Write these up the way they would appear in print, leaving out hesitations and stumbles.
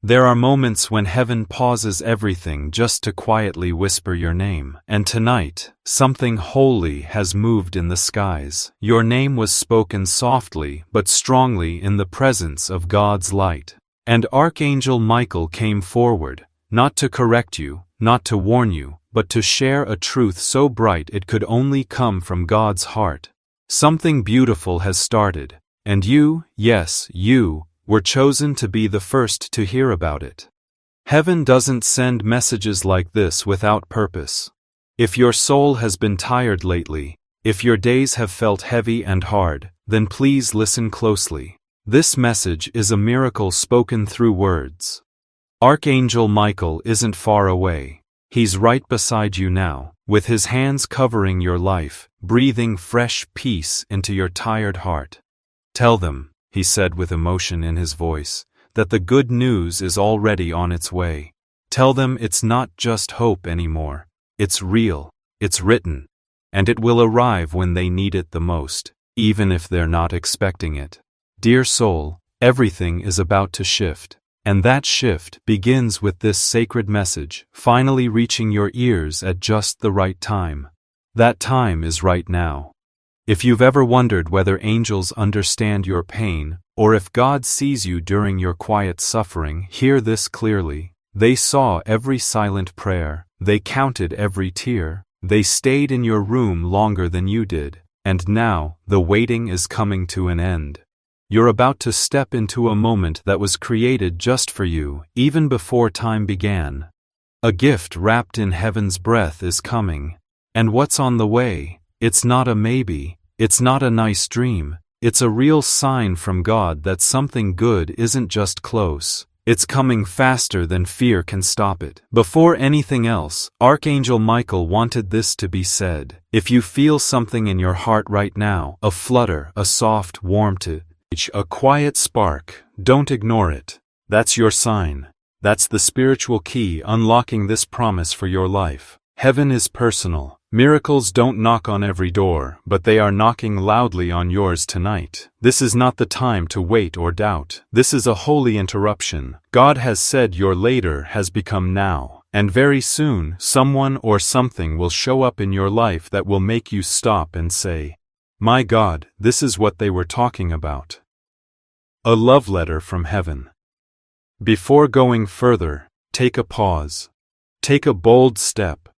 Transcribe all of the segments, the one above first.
There are moments when heaven pauses everything just to quietly whisper your name. And tonight, something holy has moved in the skies. Your name was spoken softly but strongly in the presence of God's light. And Archangel Michael came forward, not to correct you, not to warn you, but to share a truth so bright it could only come from God's heart. Something beautiful has started, and you, yes, you, were chosen to be the first to hear about it. Heaven doesn't send messages like this without purpose. If your soul has been tired lately, if your days have felt heavy and hard, then please listen closely. This message is a miracle spoken through words. Archangel Michael isn't far away. He's right beside you now, with his hands covering your life, breathing fresh peace into your tired heart. Tell them, he said with emotion in his voice, that the good news is already on its way. Tell them it's not just hope anymore. It's real, it's written, and it will arrive when they need it the most, even if they're not expecting it. Dear soul, everything is about to shift, and that shift begins with this sacred message finally reaching your ears at just the right time. That time is right now. If you've ever wondered whether angels understand your pain, or if God sees you during your quiet suffering, hear this clearly. They saw every silent prayer, they counted every tear, they stayed in your room longer than you did, and now, the waiting is coming to an end. You're about to step into a moment that was created just for you, even before time began. A gift wrapped in heaven's breath is coming. And what's on the way? It's not a maybe. It's not a nice dream, it's a real sign from God that something good isn't just close, it's coming faster than fear can stop it. Before anything else, Archangel Michael wanted this to be said. If you feel something in your heart right now, a flutter, a soft warmth, a quiet spark, don't ignore it. That's your sign. That's the spiritual key unlocking this promise for your life. Heaven is personal. Miracles don't knock on every door, but they are knocking loudly on yours tonight. This is not the time to wait or doubt. This is a holy interruption. God has said your later has become now, and very soon someone or something will show up in your life that will make you stop and say, "My God, this is what they were talking about." A love letter from heaven. Before going further, take a pause. Take a bold step.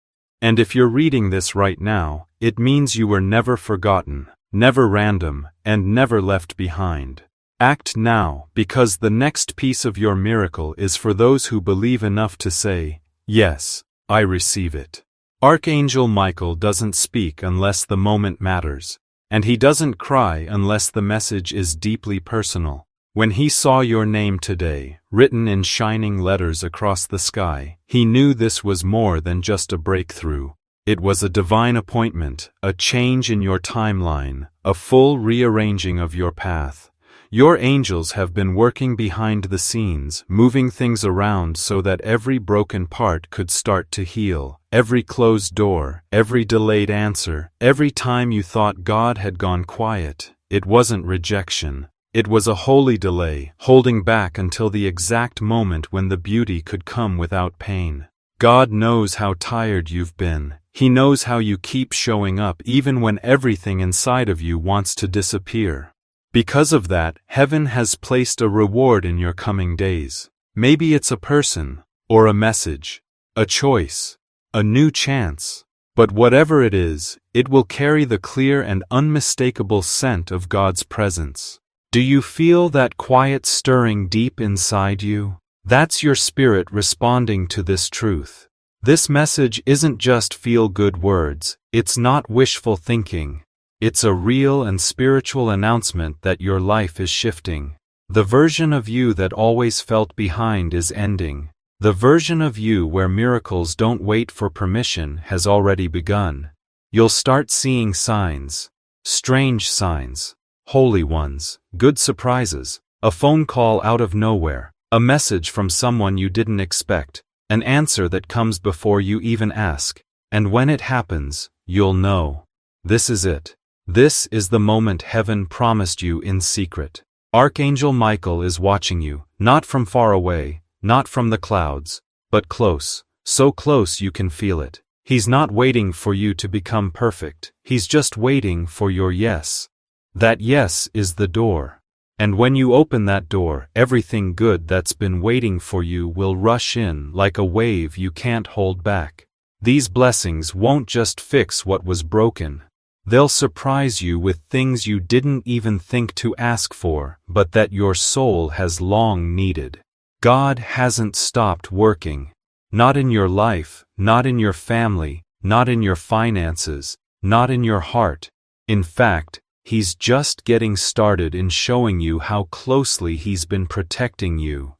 And if you're reading this right now, it means you were never forgotten, never random, and never left behind. Act now, because the next piece of your miracle is for those who believe enough to say, "Yes, I receive it." Archangel Michael doesn't speak unless the moment matters, and he doesn't cry unless the message is deeply personal. When he saw your name today, written in shining letters across the sky, he knew this was more than just a breakthrough. It was a divine appointment, a change in your timeline, a full rearranging of your path. Your angels have been working behind the scenes, moving things around so that every broken part could start to heal. Every closed door, every delayed answer, every time you thought God had gone quiet, it wasn't rejection. It was a holy delay, holding back until the exact moment when the beauty could come without pain. God knows how tired you've been. He knows how you keep showing up even when everything inside of you wants to disappear. Because of that, heaven has placed a reward in your coming days. Maybe it's a person, or a message, a choice, a new chance. But whatever it is, it will carry the clear and unmistakable scent of God's presence. Do you feel that quiet stirring deep inside you? That's your spirit responding to this truth. This message isn't just feel-good words, it's not wishful thinking. It's a real and spiritual announcement that your life is shifting. The version of you that always felt behind is ending. The version of you where miracles don't wait for permission has already begun. You'll start seeing signs, strange signs, holy ones, good surprises, a phone call out of nowhere, a message from someone you didn't expect, an answer that comes before you even ask, and when it happens, you'll know. This is it. This is the moment heaven promised you in secret. Archangel Michael is watching you, not from far away, not from the clouds, but close, so close you can feel it. He's not waiting for you to become perfect, he's just waiting for your yes. That yes is the door. And when you open that door, everything good that's been waiting for you will rush in like a wave you can't hold back. These blessings won't just fix what was broken. They'll surprise you with things you didn't even think to ask for, but that your soul has long needed. God hasn't stopped working. Not in your life, not in your family, not in your finances, not in your heart. In fact, He's just getting started in showing you how closely He's been protecting you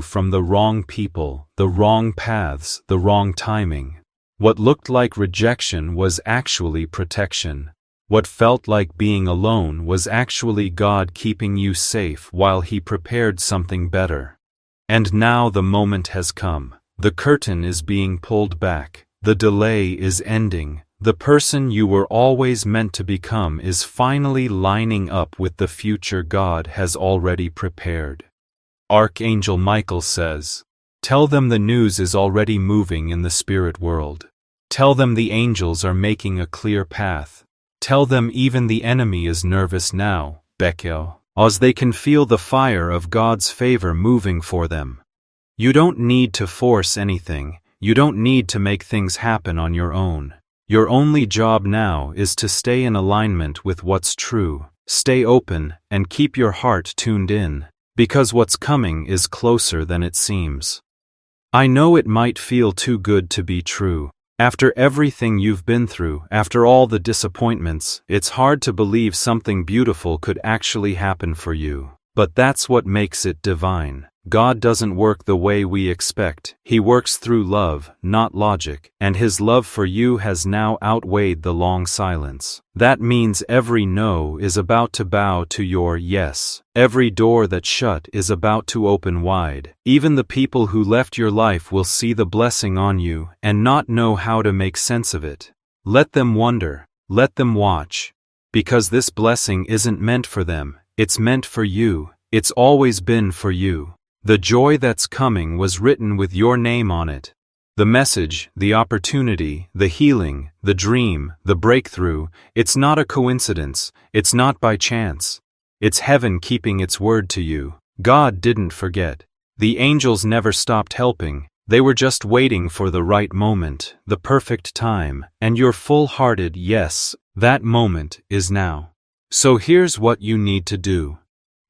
from the wrong people, the wrong paths, the wrong timing. What looked like rejection was actually protection. What felt like being alone was actually God keeping you safe while He prepared something better. And now the moment has come. The curtain is being pulled back. The delay is ending. The person you were always meant to become is finally lining up with the future God has already prepared. Archangel Michael says, "Tell them the news is already moving in the spirit world. Tell them the angels are making a clear path. Tell them even the enemy is nervous now, Beckel, as they can feel the fire of God's favor moving for them. You don't need to force anything. You don't need to make things happen on your own. Your only job now is to stay in alignment with what's true. Stay open and keep your heart tuned in, because what's coming is closer than it seems." I know it might feel too good to be true. After everything you've been through, after all the disappointments, it's hard to believe something beautiful could actually happen for you. But that's what makes it divine. God doesn't work the way we expect. He works through love, not logic, and His love for you has now outweighed the long silence. That means every no is about to bow to your yes. Every door that's shut is about to open wide. Even the people who left your life will see the blessing on you and not know how to make sense of it. Let them wonder. Let them watch. Because this blessing isn't meant for them. It's meant for you. It's always been for you. The joy that's coming was written with your name on it. The message, the opportunity, the healing, the dream, the breakthrough, it's not a coincidence, it's not by chance. It's heaven keeping its word to you. God didn't forget. The angels never stopped helping. They were just waiting for the right moment, the perfect time, and your full-hearted yes, that moment is now. So here's what you need to do.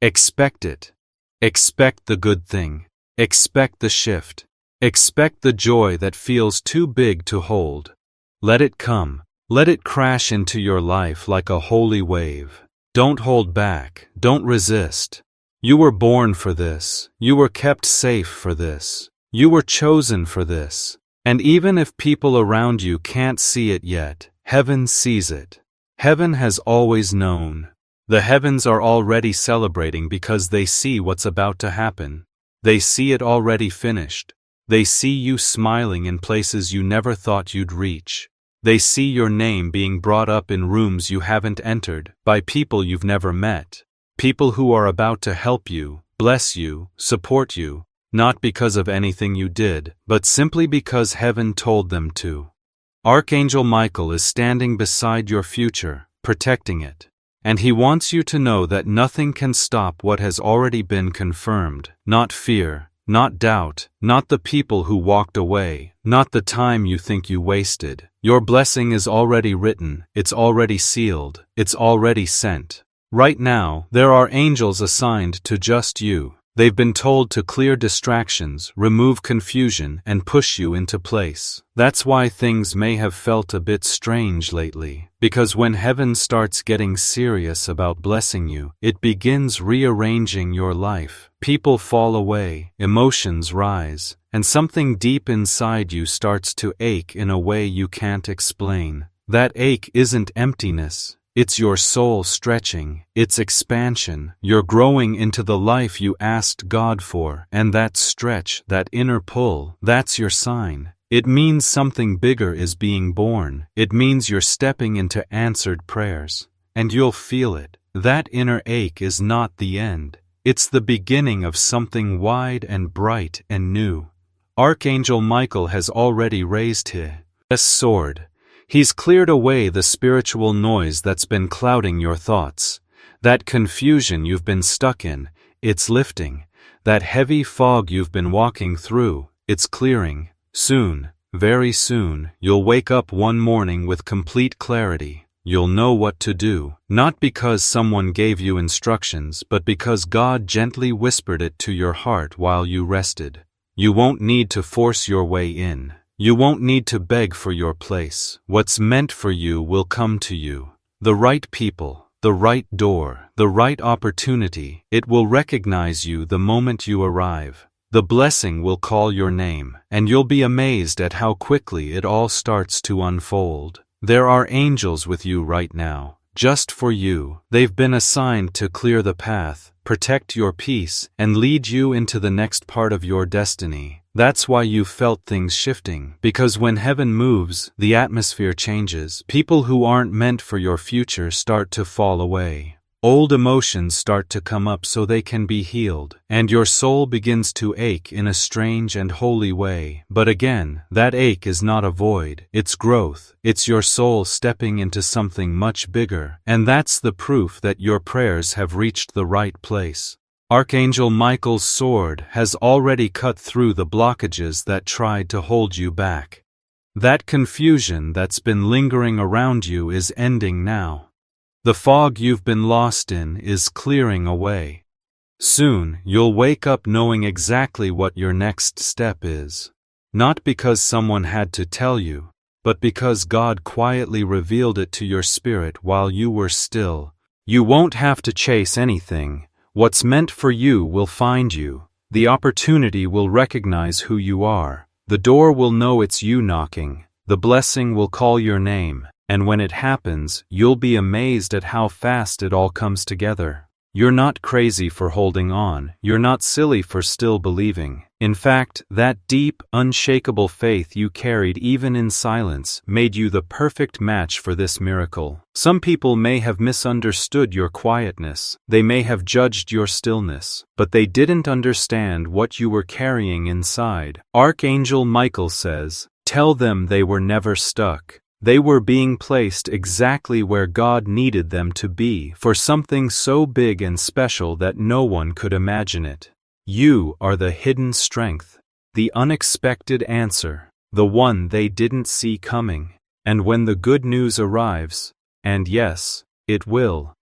Expect it. Expect the good thing. Expect the shift. Expect the joy that feels too big to hold. Let it come. Let it crash into your life like a holy wave. Don't hold back. Don't resist. You were born for this. You were kept safe for this. You were chosen for this. And even if people around you can't see it yet, heaven sees it. Heaven has always known. The heavens are already celebrating because they see what's about to happen. They see it already finished. They see you smiling in places you never thought you'd reach. They see your name being brought up in rooms you haven't entered, by people you've never met. People who are about to help you, bless you, support you, not because of anything you did, but simply because heaven told them to. Archangel Michael is standing beside your future, protecting it. And he wants you to know that nothing can stop what has already been confirmed. Not fear, not doubt, not the people who walked away, not the time you think you wasted. Your blessing is already written, it's already sealed, it's already sent. Right now, there are angels assigned to just you. They've been told to clear distractions, remove confusion, and push you into place. That's why things may have felt a bit strange lately, because when heaven starts getting serious about blessing you, it begins rearranging your life. People fall away, emotions rise, and something deep inside you starts to ache in a way you can't explain. That ache isn't emptiness. It's your soul stretching, it's expansion. You're growing into the life you asked God for, and that stretch, that inner pull, that's your sign. It means something bigger is being born. It means you're stepping into answered prayers. And you'll feel it. That inner ache is not the end. It's the beginning of something wide and bright and new. Archangel Michael has already raised his sword. He's cleared away the spiritual noise that's been clouding your thoughts. That confusion you've been stuck in, it's lifting. That heavy fog you've been walking through, it's clearing. Soon, very soon, you'll wake up one morning with complete clarity. You'll know what to do, not because someone gave you instructions, but because God gently whispered it to your heart while you rested. You won't need to force your way in. You won't need to beg for your place. What's meant for you will come to you. The right people, the right door, the right opportunity. It will recognize you the moment you arrive. The blessing will call your name, and you'll be amazed at how quickly it all starts to unfold. There are angels with you right now, just for you. They've been assigned to clear the path, protect your peace, and lead you into the next part of your destiny. That's why you felt things shifting, because when heaven moves, the atmosphere changes. People who aren't meant for your future start to fall away. Old emotions start to come up so they can be healed, and your soul begins to ache in a strange and holy way. But again, that ache is not a void, it's growth. It's your soul stepping into something much bigger, and that's the proof that your prayers have reached the right place. Archangel Michael's sword has already cut through the blockages that tried to hold you back. That confusion that's been lingering around you is ending now. The fog you've been lost in is clearing away. Soon, you'll wake up knowing exactly what your next step is. Not because someone had to tell you, but because God quietly revealed it to your spirit while you were still. You won't have to chase anything. What's meant for you will find you. The opportunity will recognize who you are. The door will know it's you knocking. The blessing will call your name. And when it happens, you'll be amazed at how fast it all comes together. You're not crazy for holding on. You're not silly for still believing. In fact, that deep, unshakable faith you carried even in silence made you the perfect match for this miracle. Some people may have misunderstood your quietness. They may have judged your stillness. But they didn't understand what you were carrying inside. Archangel Michael says, "Tell them they were never stuck. They were being placed exactly where God needed them to be for something so big and special that no one could imagine it. You are the hidden strength, the unexpected answer, the one they didn't see coming. And when the good news arrives, and yes, it will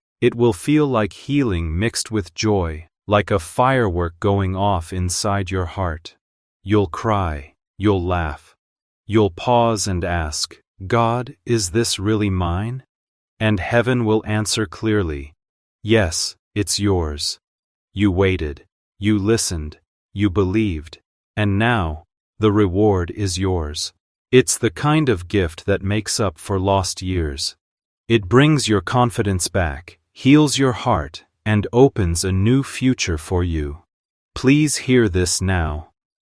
feel like healing mixed with joy, like a firework going off inside your heart. You'll cry, you'll laugh, you'll pause and ask, God, is this really mine? And heaven will answer clearly, yes, it's yours. You waited, you listened, you believed, and now, the reward is yours. It's the kind of gift that makes up for lost years. It brings your confidence back, heals your heart, and opens a new future for you. Please hear this now.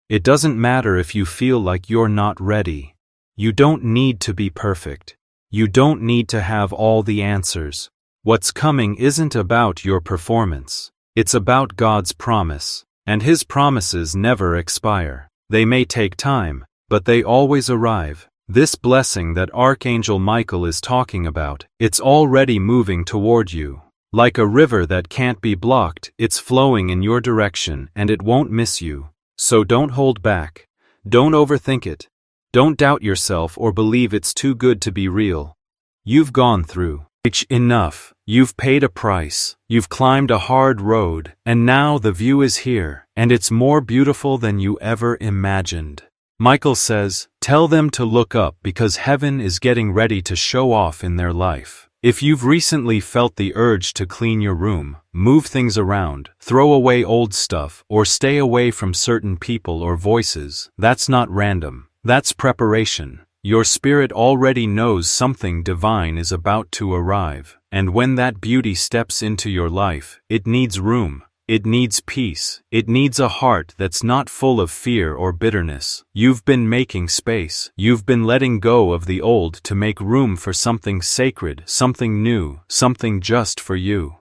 It doesn't matter if you feel like you're not ready. You don't need to be perfect. You don't need to have all the answers. What's coming isn't about your performance. It's about God's promise. And His promises never expire. They may take time, but they always arrive. This blessing that Archangel Michael is talking about, it's already moving toward you. Like a river that can't be blocked, it's flowing in your direction and it won't miss you. So don't hold back. Don't overthink it. Don't doubt yourself or believe it's too good to be real. You've gone through enough. You've paid a price. You've climbed a hard road, and now the view is here, and it's more beautiful than you ever imagined. Michael says, tell them to look up because heaven is getting ready to show off in their life. If you've recently felt the urge to clean your room, move things around, throw away old stuff, or stay away from certain people or voices, that's not random. That's preparation. Your spirit already knows something divine is about to arrive, and when that beauty steps into your life, it needs room, it needs peace, it needs a heart that's not full of fear or bitterness. You've been making space, you've been letting go of the old to make room for something sacred, something new, something just for you.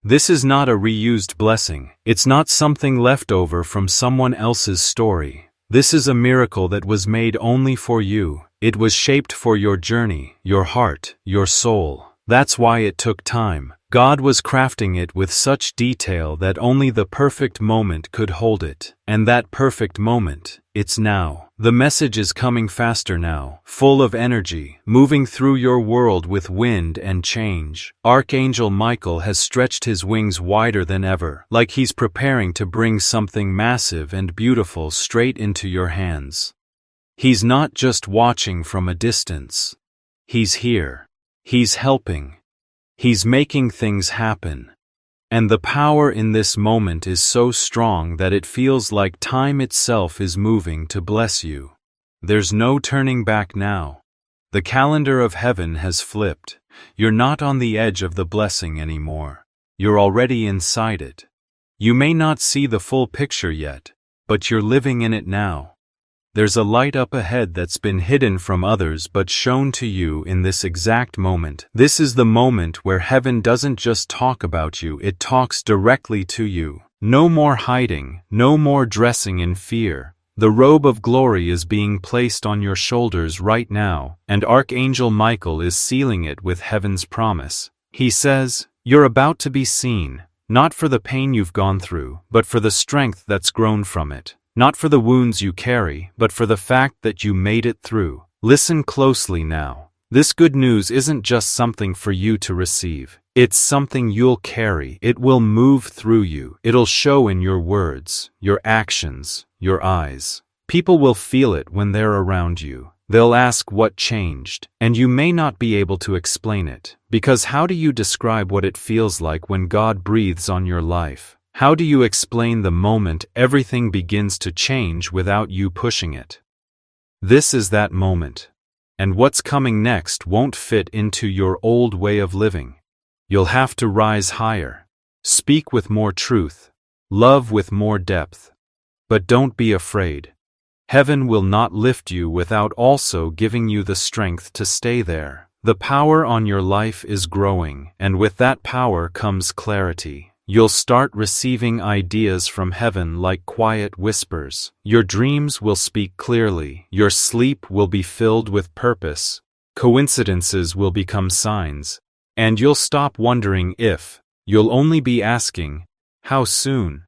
This is not a reused blessing. It's not something left over from someone else's story. This is a miracle that was made only for you. It was shaped for your journey, your heart, your soul. That's why it took time. God was crafting it with such detail that only the perfect moment could hold it. And that perfect moment, it's now. The message is coming faster now, full of energy, moving through your world with wind and change. Archangel Michael has stretched his wings wider than ever, like he's preparing to bring something massive and beautiful straight into your hands. He's not just watching from a distance. He's here. He's helping. He's making things happen. And the power in this moment is so strong that it feels like time itself is moving to bless you. There's no turning back now. The calendar of heaven has flipped. You're not on the edge of the blessing anymore. You're already inside it. You may not see the full picture yet, but you're living in it now. There's a light up ahead that's been hidden from others but shown to you in this exact moment. This is the moment where heaven doesn't just talk about you, it talks directly to you. No more hiding, no more dressing in fear. The robe of glory is being placed on your shoulders right now, and Archangel Michael is sealing it with heaven's promise. He says, "You're about to be seen, not for the pain you've gone through, but for the strength that's grown from it. Not for the wounds you carry, but for the fact that you made it through." Listen closely now. This good news isn't just something for you to receive. It's something you'll carry. It will move through you. It'll show in your words, your actions, your eyes. People will feel it when they're around you. They'll ask what changed, and you may not be able to explain it. Because how do you describe what it feels like when God breathes on your life? How do you explain the moment everything begins to change without you pushing it? This is that moment. And what's coming next won't fit into your old way of living. You'll have to rise higher. Speak with more truth. Love with more depth. But don't be afraid. Heaven will not lift you without also giving you the strength to stay there. The power on your life is growing, and with that power comes clarity. You'll start receiving ideas from heaven like quiet whispers. Your dreams will speak clearly. Your sleep will be filled with purpose. Coincidences will become signs. And you'll stop wondering if. You'll only be asking, how soon?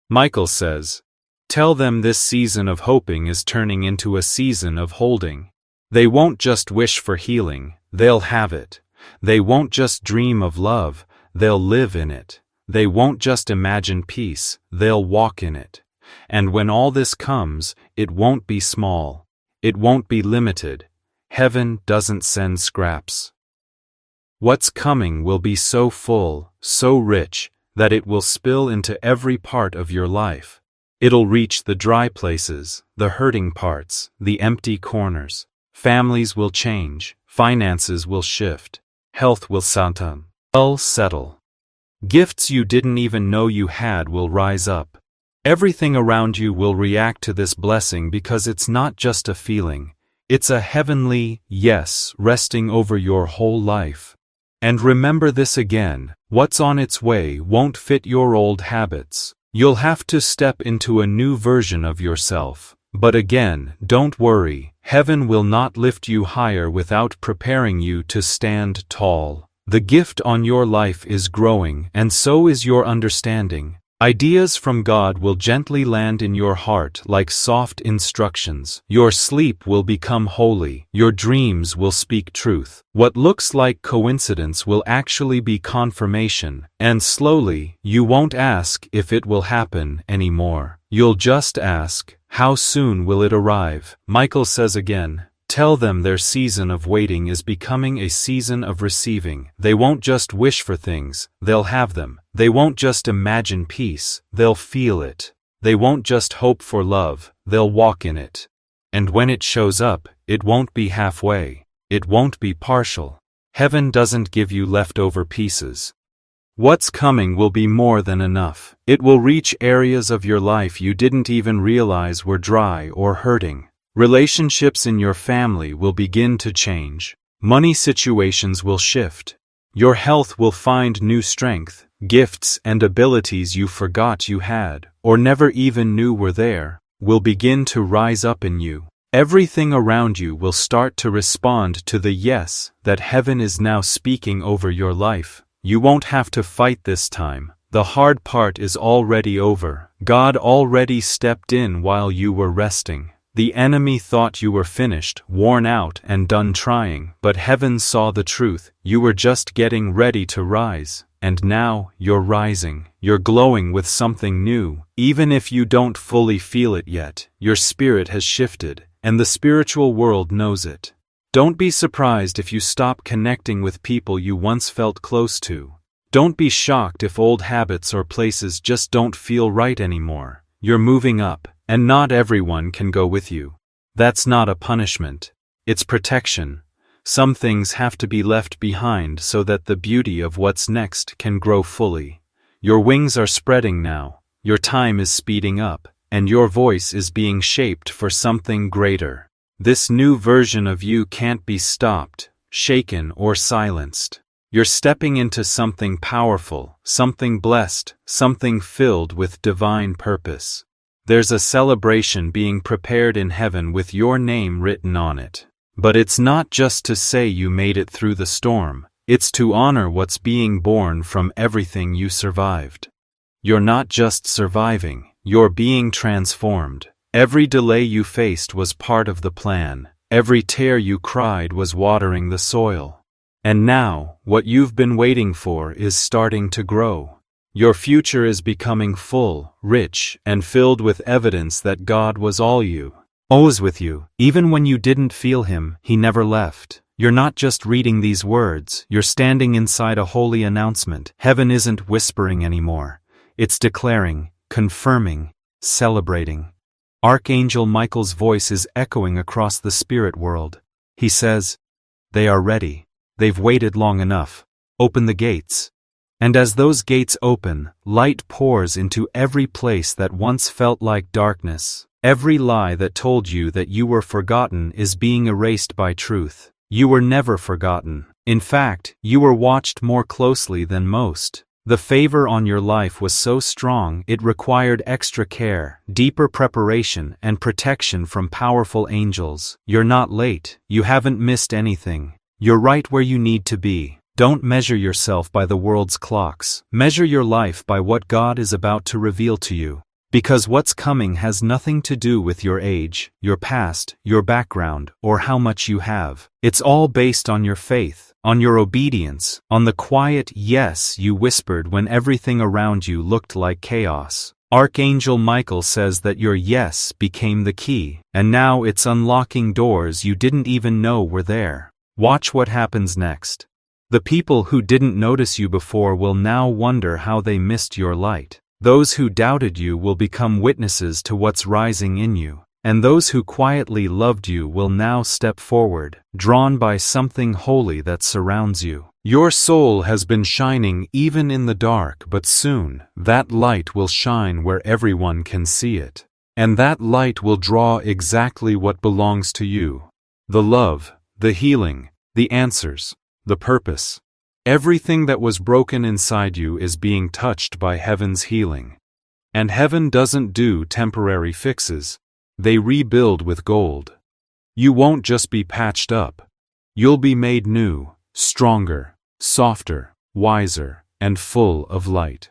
Michael says, tell them this season of hoping is turning into a season of holding. They won't just wish for healing, they'll have it. They won't just dream of love, they'll live in it. They won't just imagine peace, they'll walk in it. And when all this comes, it won't be small. It won't be limited. Heaven doesn't send scraps. What's coming will be so full, so rich, that it will spill into every part of your life. It'll reach the dry places, the hurting parts, the empty corners. Families will change, finances will shift, health will settle. Gifts you didn't even know you had will rise up. Everything around you will react to this blessing because it's not just a feeling. It's a heavenly yes resting over your whole life. And remember this again, what's on its way won't fit your old habits. You'll have to step into a new version of yourself. But again, don't worry, heaven will not lift you higher without preparing you to stand tall. The gift on your life is growing, and so is your understanding. Ideas from God will gently land in your heart like soft instructions. Your sleep will become holy. Your dreams will speak truth. What looks like coincidence will actually be confirmation, and slowly, you won't ask if it will happen anymore. You'll just ask, how soon will it arrive? Michael says again, tell them their season of waiting is becoming a season of receiving. They won't just wish for things, they'll have them. They won't just imagine peace, they'll feel it. They won't just hope for love, they'll walk in it. And when it shows up, it won't be halfway. It won't be partial. Heaven doesn't give you leftover pieces. What's coming will be more than enough. It will reach areas of your life you didn't even realize were dry or hurting. Relationships in your family will begin to change. Money situations will shift. Your health will find new strength. Gifts and abilities you forgot you had, or never even knew were there, will begin to rise up in you. Everything around you will start to respond to the yes that heaven is now speaking over your life. You won't have to fight this time. The hard part is already over. God already stepped in while you were resting. The enemy thought you were finished, worn out, and done trying, but heaven saw the truth. You were just getting ready to rise, and now you're rising. You're glowing with something new. Even if you don't fully feel it yet, your spirit has shifted, and the spiritual world knows it. Don't be surprised if you stop connecting with people you once felt close to. Don't be shocked if old habits or places just don't feel right anymore. You're moving up, and not everyone can go with you. That's not a punishment. It's protection. Some things have to be left behind so that the beauty of what's next can grow fully. Your wings are spreading now, your time is speeding up, and your voice is being shaped for something greater. This new version of you can't be stopped, shaken, or silenced. You're stepping into something powerful, something blessed, something filled with divine purpose. There's a celebration being prepared in heaven with your name written on it. But it's not just to say you made it through the storm, it's to honor what's being born from everything you survived. You're not just surviving, you're being transformed. Every delay you faced was part of the plan. Every tear you cried was watering the soil. And now, what you've been waiting for is starting to grow. Your future is becoming full, rich, and filled with evidence that God was always with you. Even when you didn't feel Him, He never left. You're not just reading these words, you're standing inside a holy announcement. Heaven isn't whispering anymore. It's declaring, confirming, celebrating. Archangel Michael's voice is echoing across the spirit world. He says, "They are ready. They've waited long enough. Open the gates." And as those gates open, light pours into every place that once felt like darkness. Every lie that told you that you were forgotten is being erased by truth. You were never forgotten. In fact, you were watched more closely than most. The favor on your life was so strong it required extra care, deeper preparation, and protection from powerful angels. You're not late. You haven't missed anything. You're right where you need to be. Don't measure yourself by the world's clocks. Measure your life by what God is about to reveal to you. Because what's coming has nothing to do with your age, your past, your background, or how much you have. It's all based on your faith, on your obedience, on the quiet yes you whispered when everything around you looked like chaos. Archangel Michael says that your yes became the key, and now it's unlocking doors you didn't even know were there. Watch what happens next. The people who didn't notice you before will now wonder how they missed your light. Those who doubted you will become witnesses to what's rising in you. And those who quietly loved you will now step forward, drawn by something holy that surrounds you. Your soul has been shining even in the dark, but soon, that light will shine where everyone can see it. And that light will draw exactly what belongs to you. The love, the healing, the answers, the purpose. Everything that was broken inside you is being touched by heaven's healing. And heaven doesn't do temporary fixes. They rebuild with gold. You won't just be patched up. You'll be made new, stronger, softer, wiser, and full of light.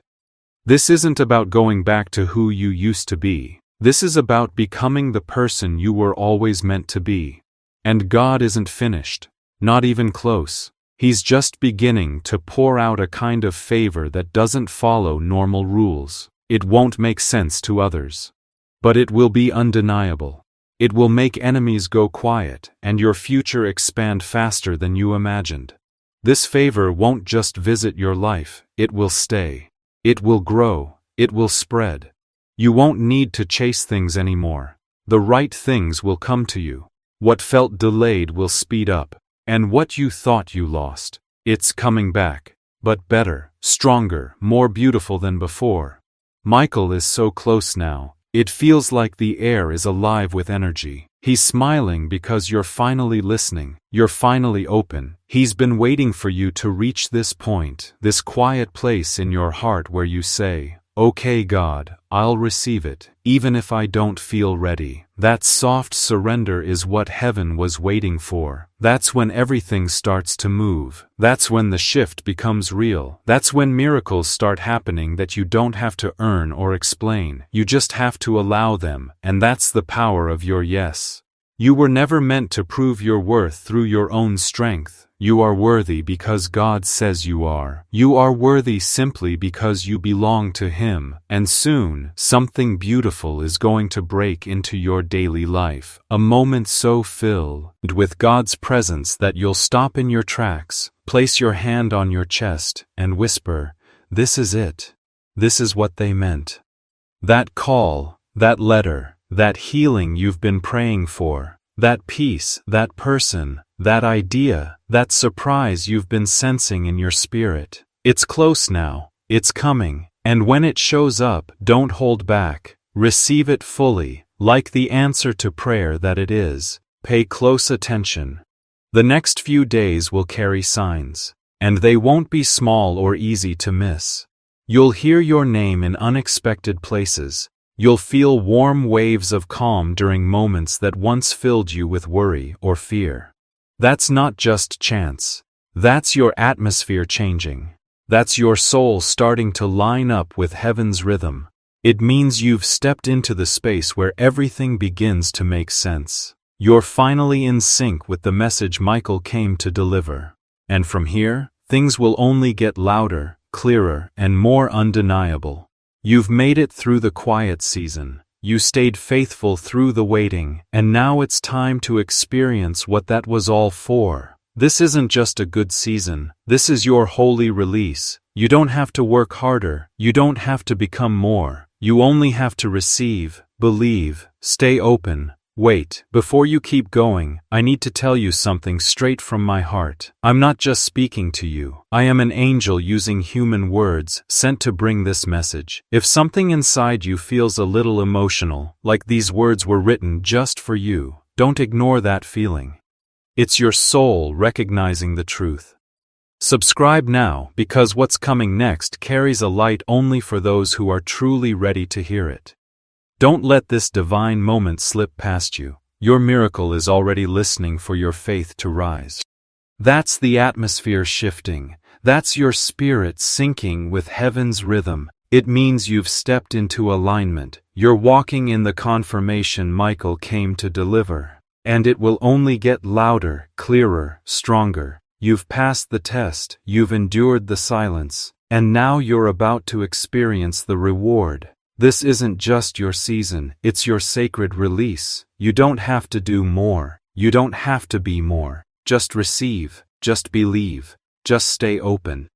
This isn't about going back to who you used to be. This is about becoming the person you were always meant to be. And God isn't finished. Not even close. He's just beginning to pour out a kind of favor that doesn't follow normal rules. It won't make sense to others. But it will be undeniable. It will make enemies go quiet, and your future expand faster than you imagined. This favor won't just visit your life, it will stay. It will grow, it will spread. You won't need to chase things anymore. The right things will come to you. What felt delayed will speed up. And what you thought you lost, it's coming back, but better, stronger, more beautiful than before. Michael is so close now, it feels like the air is alive with energy. He's smiling because you're finally listening, you're finally open. He's been waiting for you to reach this point, this quiet place in your heart where you say, "Okay, God, I'll receive it, even if I don't feel ready." That soft surrender is what heaven was waiting for. That's when everything starts to move. That's when the shift becomes real. That's when miracles start happening that you don't have to earn or explain. You just have to allow them, and that's the power of your yes. You were never meant to prove your worth through your own strength. You are worthy because God says you are. You are worthy simply because you belong to Him, and soon, something beautiful is going to break into your daily life. A moment so filled with God's presence that you'll stop in your tracks, place your hand on your chest, and whisper, "This is it. This is what they meant." That call, that letter, that healing you've been praying for, that peace, that person, that idea, that surprise you've been sensing in your spirit. It's close now, it's coming, and when it shows up, don't hold back. Receive it fully, like the answer to prayer that it is. Pay close attention. The next few days will carry signs, and they won't be small or easy to miss. You'll hear your name in unexpected places. You'll feel warm waves of calm during moments that once filled you with worry or fear. That's not just chance. That's your atmosphere changing. That's your soul starting to line up with heaven's rhythm. It means you've stepped into the space where everything begins to make sense. You're finally in sync with the message Michael came to deliver. And from here, things will only get louder, clearer, and more undeniable. You've made it through the quiet season. You stayed faithful through the waiting, and now it's time to experience what that was all for. This isn't just a good season, this is your holy release. You don't have to work harder, you don't have to become more. You only have to receive, believe, stay open. Wait, before you keep going, I need to tell you something straight from my heart. I'm not just speaking to you. I am an angel using human words, sent to bring this message. If something inside you feels a little emotional, like these words were written just for you, don't ignore that feeling. It's your soul recognizing the truth. Subscribe now, because what's coming next carries a light only for those who are truly ready to hear it. Don't let this divine moment slip past you. Your miracle is already listening for your faith to rise. That's the atmosphere shifting. That's your spirit syncing with heaven's rhythm. It means you've stepped into alignment. You're walking in the confirmation Michael came to deliver. And it will only get louder, clearer, stronger. You've passed the test. You've endured the silence. And now you're about to experience the reward. This isn't just your season, it's your sacred release. You don't have to do more. You don't have to be more. Just receive, just believe, just stay open.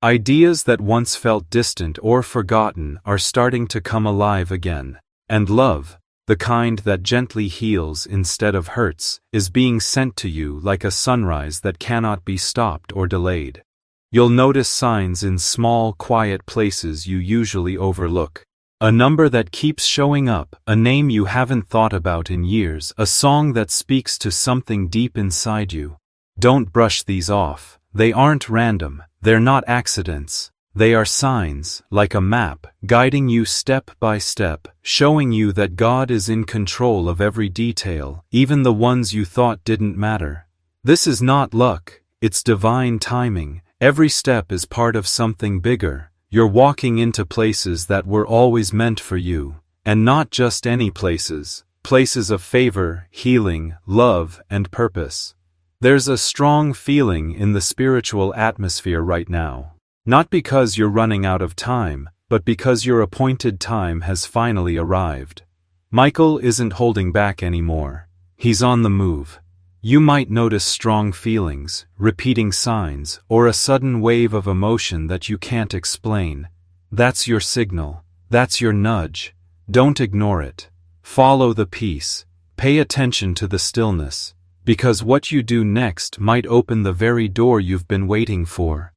Ideas that once felt distant or forgotten are starting to come alive again. And love, the kind that gently heals instead of hurts, is being sent to you like a sunrise that cannot be stopped or delayed. You'll notice signs in small, quiet places you usually overlook. A number that keeps showing up, a name you haven't thought about in years, a song that speaks to something deep inside you. Don't brush these off. They aren't random. They're not accidents. They are signs, like a map, guiding you step by step, showing you that God is in control of every detail, even the ones you thought didn't matter. This is not luck. It's divine timing. Every step is part of something bigger. You're walking into places that were always meant for you, and not just any places. Places of favor, healing, love, and purpose. There's a strong feeling in the spiritual atmosphere right now. Not because you're running out of time, but because your appointed time has finally arrived. Michael isn't holding back anymore. He's on the move. You might notice strong feelings, repeating signs, or a sudden wave of emotion that you can't explain. That's your signal. That's your nudge. Don't ignore it. Follow the peace. Pay attention to the stillness, because what you do next might open the very door you've been waiting for.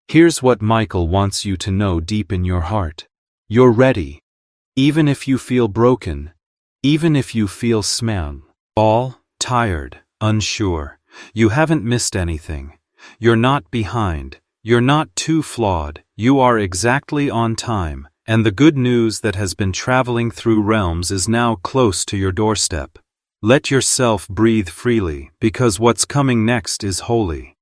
Here's what Michael wants you to know deep in your heart. You're ready. Even if you feel broken, Even if you feel small, tired, unsure, you haven't missed anything. You're not behind. You're not too flawed. You are exactly on time, and the good news that has been traveling through realms is now close to your doorstep. Let yourself breathe freely, because what's coming next is holy.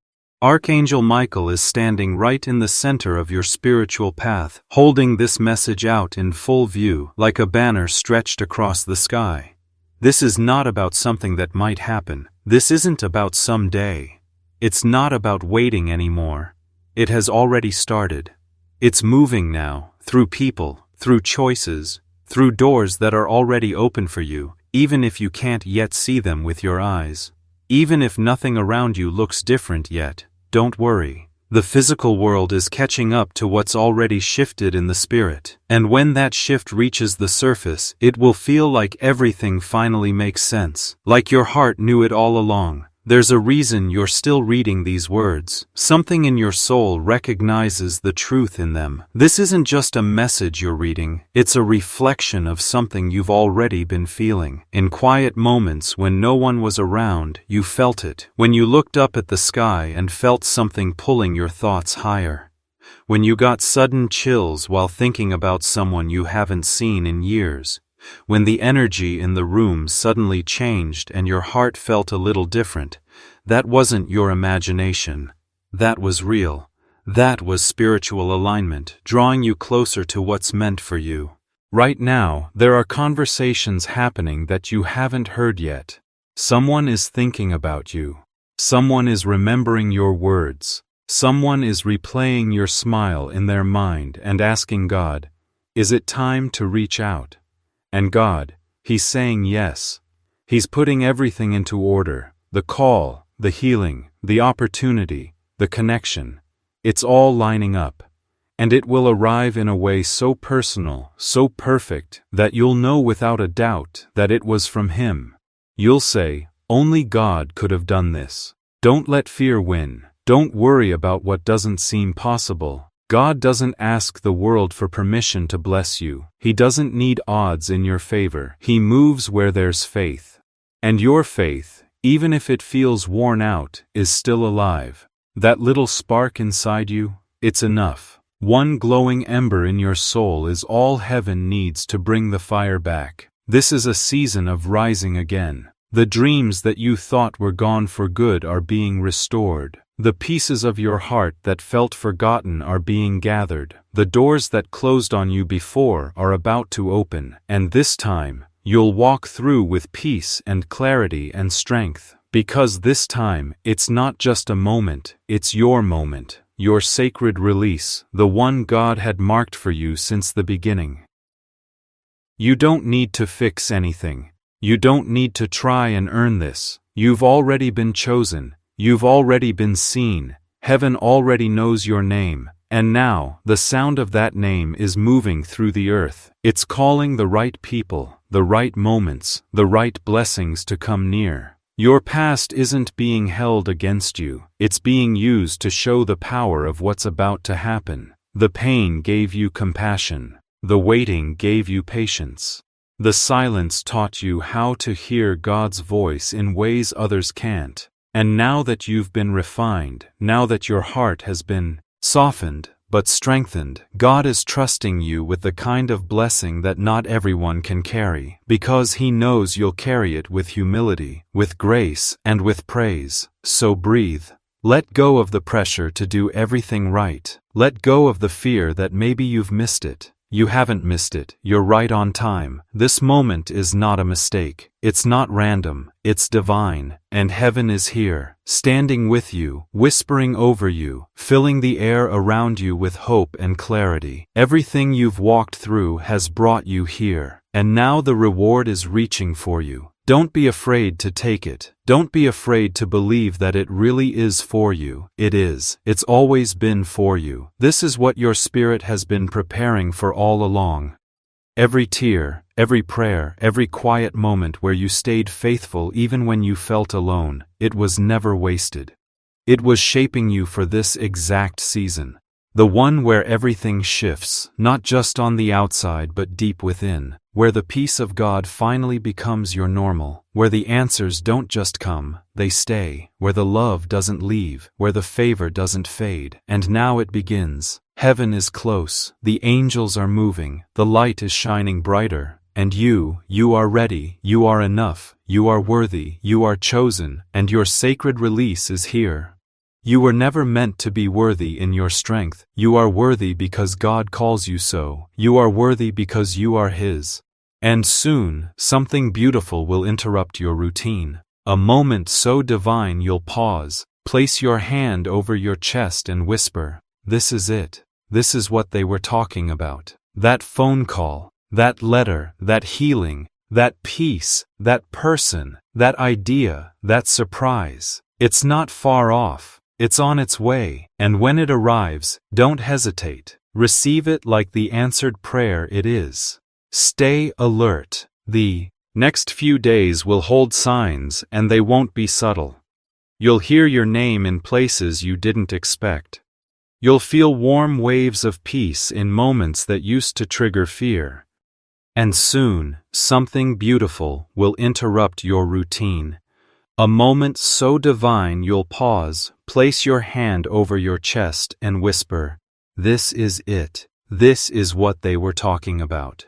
Archangel Michael is standing right in the center of your spiritual path, holding this message out in full view, like a banner stretched across the sky. This is not about something that might happen. This isn't about someday. It's not about waiting anymore. It has already started. It's moving now, through people, through choices, through doors that are already open for you, even if you can't yet see them with your eyes. Even if nothing around you looks different yet, don't worry. The physical world is catching up to what's already shifted in the spirit. And when that shift reaches the surface, it will feel like everything finally makes sense. Like your heart knew it all along. There's a reason you're still reading these words. Something in your soul recognizes the truth in them. This isn't just a message you're reading, it's a reflection of something you've already been feeling. In quiet moments when no one was around, you felt it. When you looked up at the sky and felt something pulling your thoughts higher. When you got sudden chills while thinking about someone you haven't seen in years. When the energy in the room suddenly changed and your heart felt a little different, that wasn't your imagination. That was real. That was spiritual alignment, drawing you closer to what's meant for you. Right now, there are conversations happening that you haven't heard yet. Someone is thinking about you. Someone is remembering your words. Someone is replaying your smile in their mind and asking God, is it time to reach out? And God, He's saying yes. He's putting everything into order. The call, the healing, the opportunity, the connection. It's all lining up. And it will arrive in a way so personal, so perfect, that you'll know without a doubt that it was from Him. You'll say, only God could have done this. Don't let fear win. Don't worry about what doesn't seem possible. God doesn't ask the world for permission to bless you. He doesn't need odds in your favor. He moves where there's faith. And your faith, even if it feels worn out, is still alive. That little spark inside you, it's enough. One glowing ember in your soul is all heaven needs to bring the fire back. This is a season of rising again. The dreams that you thought were gone for good are being restored. The pieces of your heart that felt forgotten are being gathered. The doors that closed on you before are about to open, and this time, you'll walk through with peace and clarity and strength. Because this time, it's not just a moment, it's your moment, your sacred release, the one God had marked for you since the beginning. You don't need to fix anything. You don't need to try and earn this. You've already been chosen. You've already been seen. Heaven already knows your name. And now, the sound of that name is moving through the earth. It's calling the right people, the right moments, the right blessings to come near. Your past isn't being held against you. It's being used to show the power of what's about to happen. The pain gave you compassion. The waiting gave you patience. The silence taught you how to hear God's voice in ways others can't. And now that you've been refined, now that your heart has been softened, but strengthened, God is trusting you with the kind of blessing that not everyone can carry, because He knows you'll carry it with humility, with grace, and with praise. So breathe. Let go of the pressure to do everything right. Let go of the fear that maybe you've missed it. You haven't missed it. You're right on time. This moment is not a mistake. It's not random. It's divine. And heaven is here, standing with you, whispering over you, filling the air around you with hope and clarity. Everything you've walked through has brought you here. And now the reward is reaching for you. Don't be afraid to take it. Don't be afraid to believe that it really is for you. It is. It's always been for you. This is what your spirit has been preparing for all along. Every tear, every prayer, every quiet moment where you stayed faithful even when you felt alone, it was never wasted. It was shaping you for this exact season. The one where everything shifts, not just on the outside but deep within, where the peace of God finally becomes your normal, where the answers don't just come, they stay, where the love doesn't leave, where the favor doesn't fade. And now it begins. Heaven is close, the angels are moving, the light is shining brighter, and you are ready, you are enough, you are worthy, you are chosen, and your sacred release is here. You were never meant to be worthy in your strength. You are worthy because God calls you so. You are worthy because you are His. And soon, something beautiful will interrupt your routine. A moment so divine you'll pause, place your hand over your chest and whisper, "This is it. This is what they were talking about." That phone call, that letter, that healing, that peace, that person, that idea, that surprise. It's not far off. It's on its way, and when it arrives, don't hesitate. Receive it like the answered prayer it is. Stay alert. The next few days will hold signs, and they won't be subtle. You'll hear your name in places you didn't expect. You'll feel warm waves of peace in moments that used to trigger fear. And soon, something beautiful will interrupt your routine. A moment so divine you'll pause, place your hand over your chest and whisper, "This is it. This is what they were talking about."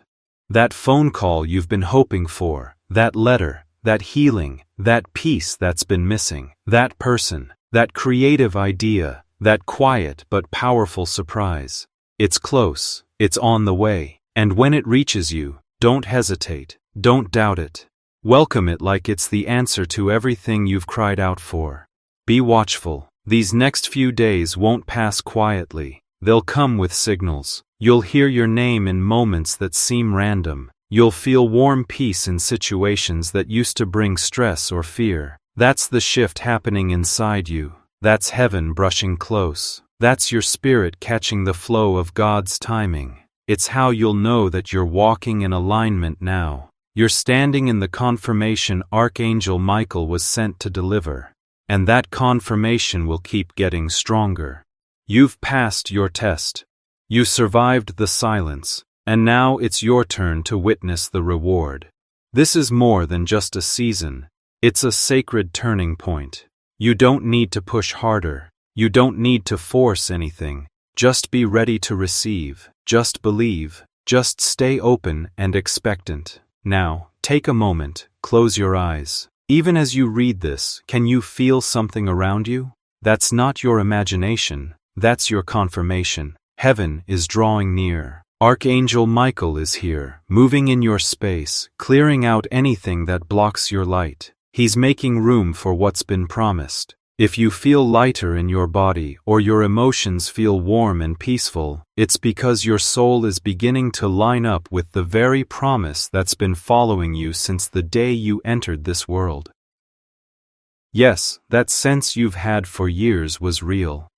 That phone call you've been hoping for, that letter, that healing, that peace that's been missing, that person, that creative idea, that quiet but powerful surprise. It's close, it's on the way, and when it reaches you, don't hesitate, don't doubt it. Welcome it like it's the answer to everything you've cried out for. Be watchful. These next few days won't pass quietly. They'll come with signals. You'll hear your name in moments that seem random. You'll feel warm peace in situations that used to bring stress or fear. That's the shift happening inside you. That's heaven brushing close. That's your spirit catching the flow of God's timing. It's how you'll know that you're walking in alignment now. You're standing in the confirmation Archangel Michael was sent to deliver. And that confirmation will keep getting stronger. You've passed your test. You survived the silence, and now it's your turn to witness the reward. This is more than just a season. It's a sacred turning point. You don't need to push harder. You don't need to force anything. Just be ready to receive. Just believe. Just stay open and expectant. Now, take a moment, close your eyes. Even as you read this, can you feel something around you? That's not your imagination, that's your confirmation. Heaven is drawing near. Archangel Michael is here, moving in your space, clearing out anything that blocks your light. He's making room for what's been promised. If you feel lighter in your body or your emotions feel warm and peaceful, it's because your soul is beginning to line up with the very promise that's been following you since the day you entered this world. Yes, that sense you've had for years was real.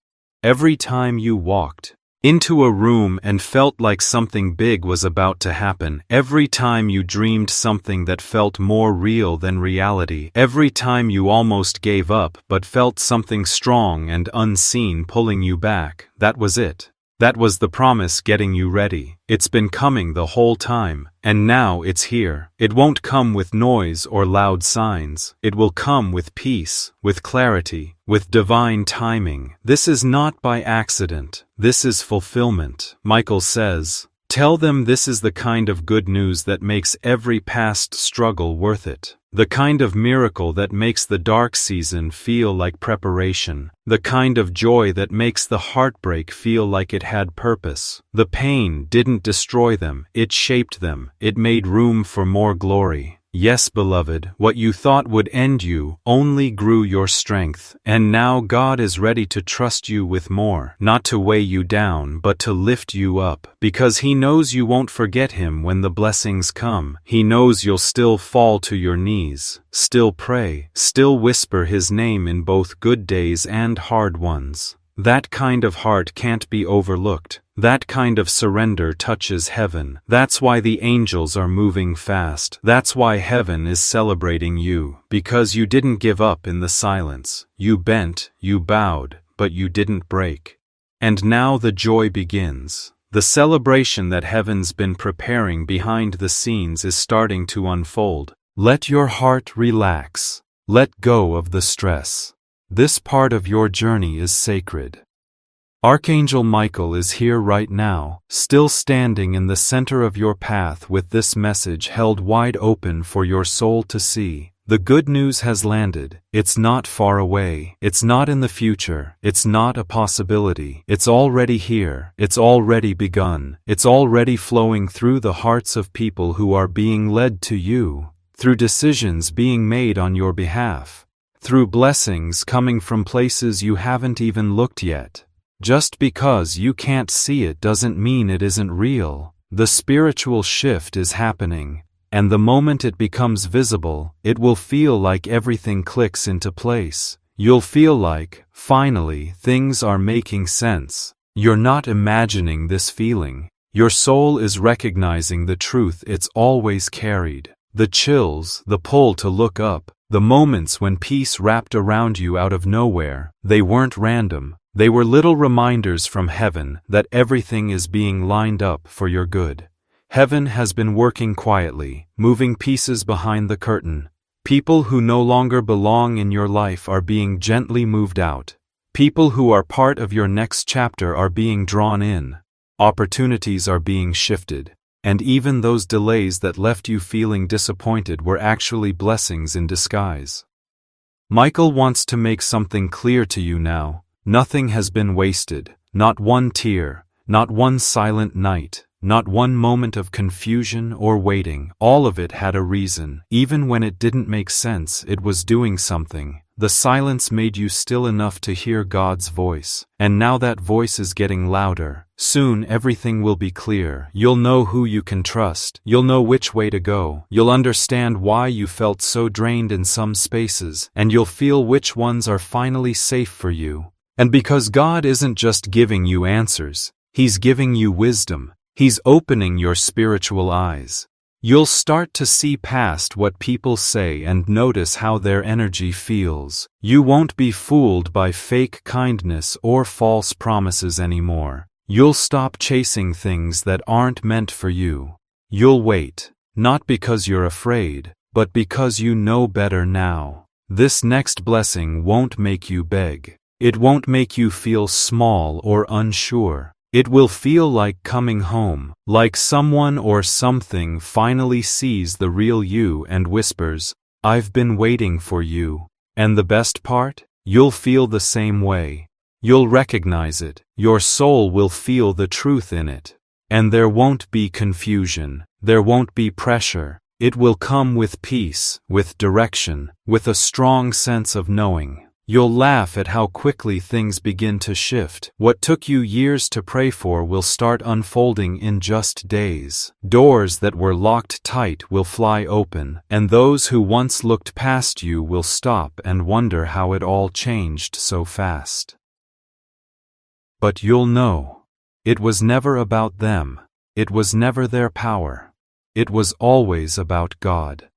Every time you walked into a room and felt like something big was about to happen, every time you dreamed something that felt more real than reality, every time you almost gave up but felt something strong and unseen pulling you back, that was it. That was the promise getting you ready. It's been coming the whole time, and now it's here. It won't come with noise or loud signs. It will come with peace, with clarity, with divine timing. This is not by accident. This is fulfillment. Michael says, "Tell them this is the kind of good news that makes every past struggle worth it. The kind of miracle that makes the dark season feel like preparation. The kind of joy that makes the heartbreak feel like it had purpose. The pain didn't destroy them, it shaped them, it made room for more glory. Yes, beloved, what you thought would end you only grew your strength, and now God is ready to trust you with more, not to weigh you down but to lift you up, because He knows you won't forget Him when the blessings come. He knows you'll still fall to your knees, still pray, still whisper His name in both good days and hard ones. That kind of heart can't be overlooked. That kind of surrender touches heaven. That's why the angels are moving fast. That's why heaven is celebrating you. Because you didn't give up in the silence. You bent, you bowed, but you didn't break. And now the joy begins. The celebration that heaven's been preparing behind the scenes is starting to unfold. Let your heart relax. Let go of the stress. This part of your journey is sacred. Archangel Michael is here right now, still standing in the center of your path with this message held wide open for your soul to see. The good news has landed. It's not far away. It's not in the future. It's not a possibility. It's already here. It's already begun. It's already flowing through the hearts of people who are being led to you, through decisions being made on your behalf, through blessings coming from places you haven't even looked yet. Just because you can't see it doesn't mean it isn't real. The spiritual shift is happening. And the moment it becomes visible, it will feel like everything clicks into place. You'll feel like, finally, things are making sense. You're not imagining this feeling. Your soul is recognizing the truth it's always carried. The chills, the pull to look up, the moments when peace wrapped around you out of nowhere, they weren't random. They were little reminders from heaven that everything is being lined up for your good. Heaven has been working quietly, moving pieces behind the curtain. People who no longer belong in your life are being gently moved out. People who are part of your next chapter are being drawn in. Opportunities are being shifted. And even those delays that left you feeling disappointed were actually blessings in disguise. Michael wants to make something clear to you now. Nothing has been wasted. Not one tear. Not one silent night. Not one moment of confusion or waiting. All of it had a reason. Even when it didn't make sense, it was doing something. The silence made you still enough to hear God's voice. And now that voice is getting louder. Soon everything will be clear. You'll know who you can trust. You'll know which way to go. You'll understand why you felt so drained in some spaces. And you'll feel which ones are finally safe for you. And because God isn't just giving you answers, He's giving you wisdom. He's opening your spiritual eyes. You'll start to see past what people say and notice how their energy feels. You won't be fooled by fake kindness or false promises anymore. You'll stop chasing things that aren't meant for you. You'll wait, not because you're afraid, but because you know better now. This next blessing won't make you beg. It won't make you feel small or unsure. It will feel like coming home, like someone or something finally sees the real you and whispers, "I've been waiting for you." And the best part? You'll feel the same way. You'll recognize it. Your soul will feel the truth in it. And there won't be confusion. There won't be pressure. It will come with peace, with direction, with a strong sense of knowing. You'll laugh at how quickly things begin to shift. What took you years to pray for will start unfolding in just days. Doors that were locked tight will fly open, and those who once looked past you will stop and wonder how it all changed so fast. But you'll know. It was never about them. It was never their power. It was always about God.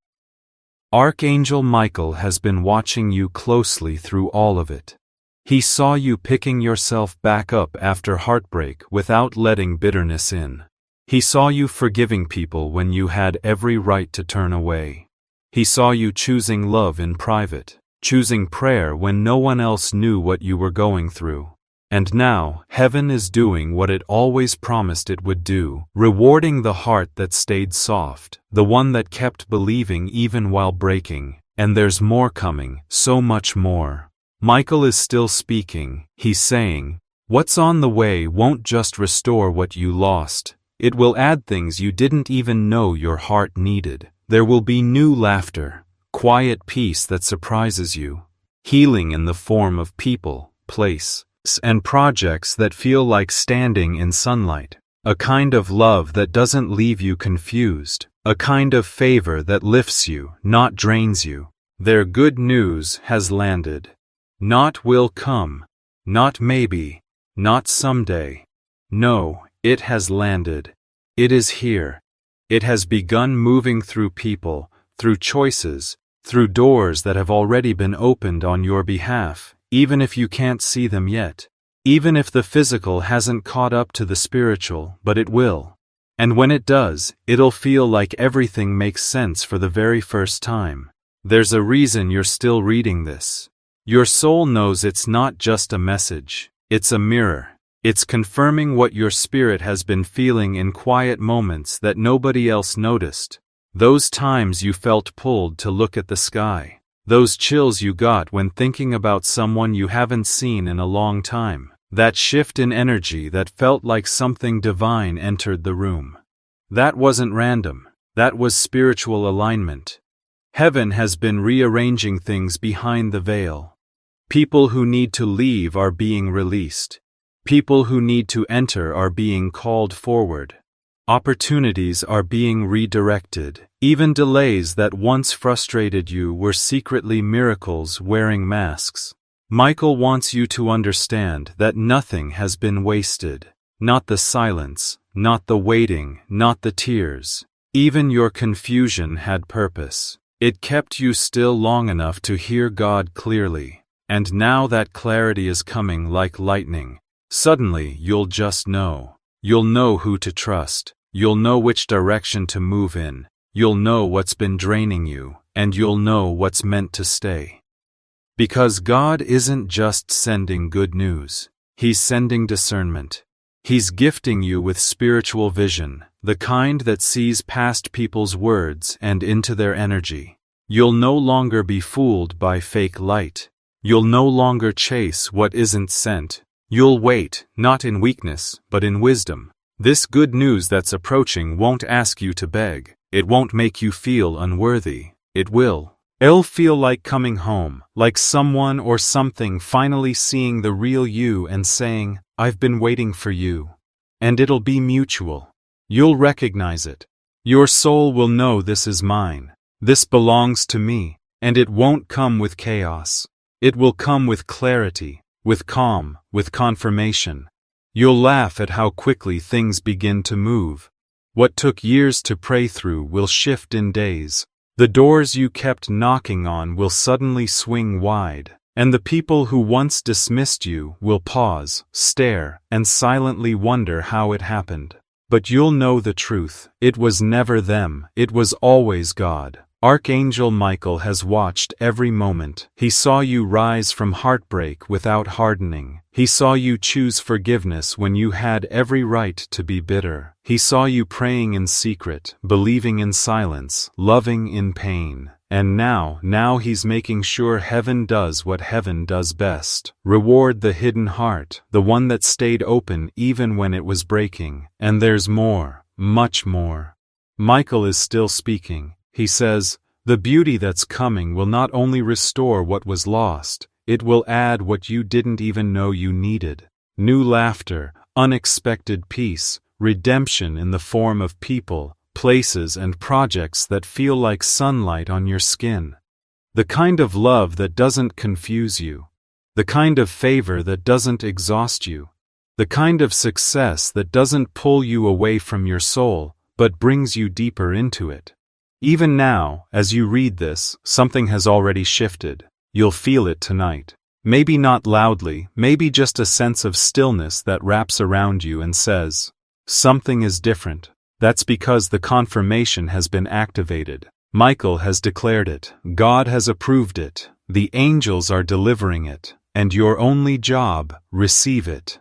Archangel Michael has been watching you closely through all of it. He saw you picking yourself back up after heartbreak without letting bitterness in. He saw you forgiving people when you had every right to turn away. He saw you choosing love in private, choosing prayer when no one else knew what you were going through. And now, heaven is doing what it always promised it would do, rewarding the heart that stayed soft, the one that kept believing even while breaking. And there's more coming, so much more. Michael is still speaking. He's saying, what's on the way won't just restore what you lost. It will add things you didn't even know your heart needed. There will be new laughter, quiet peace that surprises you, healing in the form of people, place, and projects that feel like standing in sunlight, a kind of love that doesn't leave you confused, a kind of favor that lifts you, not drains you. Their good news has landed. Not will come, not maybe, not someday. No, it has landed. It is here. It has begun moving through people, through choices, through doors that have already been opened on your behalf. Even if you can't see them yet, Even if the physical hasn't caught up to the spiritual, but it will. And when it does, it'll feel like everything makes sense for the very first time. There's a reason you're still reading this. Your soul knows it's not just a message, it's a mirror. It's confirming what your spirit has been feeling in quiet moments that nobody else noticed. Those times you felt pulled to look at the sky. Those chills you got when thinking about someone you haven't seen in a long time. That shift in energy that felt like something divine entered the room. That wasn't random. That was spiritual alignment. Heaven has been rearranging things behind the veil. People who need to leave are being released. People who need to enter are being called forward. Opportunities are being redirected. Even delays that once frustrated you were secretly miracles wearing masks. Michael wants you to understand that nothing has been wasted. Not the silence, not the waiting, not the tears. Even your confusion had purpose. It kept you still long enough to hear God clearly. And now that clarity is coming like lightning. Suddenly you'll just know. You'll know who to trust. You'll know which direction to move in. You'll know what's been draining you, and you'll know what's meant to stay. Because God isn't just sending good news. He's sending discernment. He's gifting you with spiritual vision, the kind that sees past people's words and into their energy. You'll no longer be fooled by fake light. You'll no longer chase what isn't sent. You'll wait, not in weakness, but in wisdom. This good news that's approaching won't ask you to beg. It won't make you feel unworthy. It'll feel like coming home, like someone or something finally seeing the real you and saying, "I've been waiting for you." And it'll be mutual. You'll recognize it. Your soul will know this is mine. This belongs to me. And it won't come with chaos. It will come with clarity, with calm, with confirmation. You'll laugh at how quickly things begin to move. What took years to pray through will shift in days. The doors you kept knocking on will suddenly swing wide, and the people who once dismissed you will pause, stare, and silently wonder how it happened. But you'll know the truth. It was never them, it was always God. Archangel Michael has watched every moment. He saw you rise from heartbreak without hardening. He saw you choose forgiveness when you had every right to be bitter. He saw you praying in secret, believing in silence, loving in pain. And now he's making sure heaven does what heaven does best. Reward the hidden heart, the one that stayed open even when it was breaking. And there's more, much more. Michael is still speaking. He says, the beauty that's coming will not only restore what was lost, it will add what you didn't even know you needed. New laughter, unexpected peace, redemption in the form of people, places and projects that feel like sunlight on your skin. The kind of love that doesn't confuse you. The kind of favor that doesn't exhaust you. The kind of success that doesn't pull you away from your soul, but brings you deeper into it. Even now, as you read this, something has already shifted. You'll feel it tonight. Maybe not loudly, maybe just a sense of stillness that wraps around you and says, something is different. That's because the confirmation has been activated. Michael has declared it. God has approved it. The angels are delivering it. And your only job, receive it.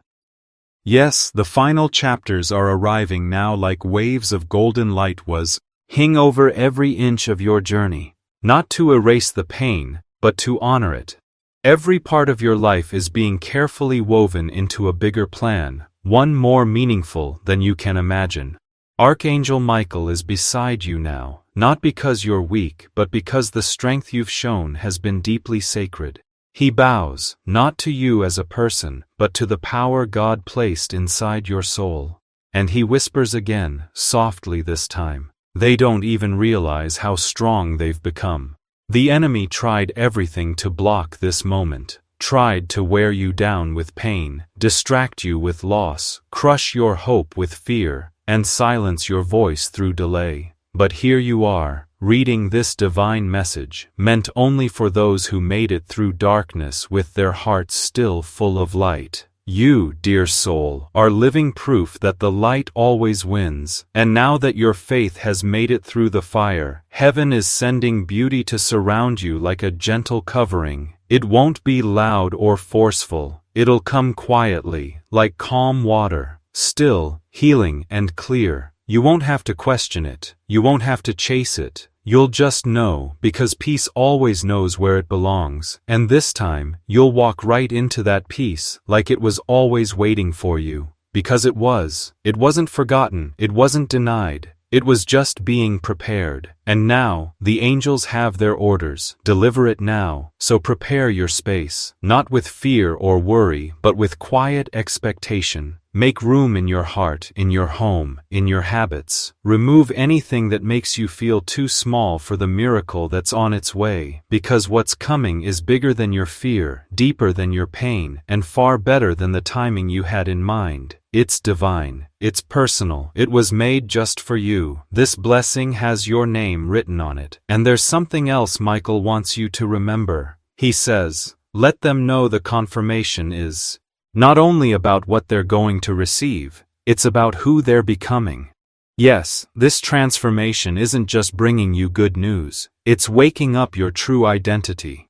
Yes, the final chapters are arriving now like waves of golden light was hing over every inch of your journey, not to erase the pain, but to honor it. Every part of your life is being carefully woven into a bigger plan, one more meaningful than you can imagine. Archangel Michael is beside you now, not because you're weak, but because the strength you've shown has been deeply sacred. He bows, not to you as a person, but to the power God placed inside your soul. And he whispers again, softly this time. They don't even realize how strong they've become. The enemy tried everything to block this moment, tried to wear you down with pain, distract you with loss, crush your hope with fear, and silence your voice through delay. But here you are, reading this divine message, meant only for those who made it through darkness with their hearts still full of light. You, dear soul, are living proof that the light always wins, and now that your faith has made it through the fire, heaven is sending beauty to surround you like a gentle covering. It won't be loud or forceful, it'll come quietly, like calm water, still, healing and clear. You won't have to question it, you won't have to chase it. You'll just know, because peace always knows where it belongs, and this time, you'll walk right into that peace, like it was always waiting for you. Because it was. It wasn't forgotten, it wasn't denied. It was just being prepared. And now, the angels have their orders. Deliver it now. So prepare your space, not with fear or worry, but with quiet expectation. Make room in your heart, in your home, in your habits. Remove anything that makes you feel too small for the miracle that's on its way, because what's coming is bigger than your fear, deeper than your pain, and far better than the timing you had in mind. It's divine. It's personal. It was made just for you. This blessing has your name written on it. And there's something else Michael wants you to remember. He says, let them know the confirmation is not only about what they're going to receive, it's about who they're becoming. Yes, this transformation isn't just bringing you good news, it's waking up your true identity.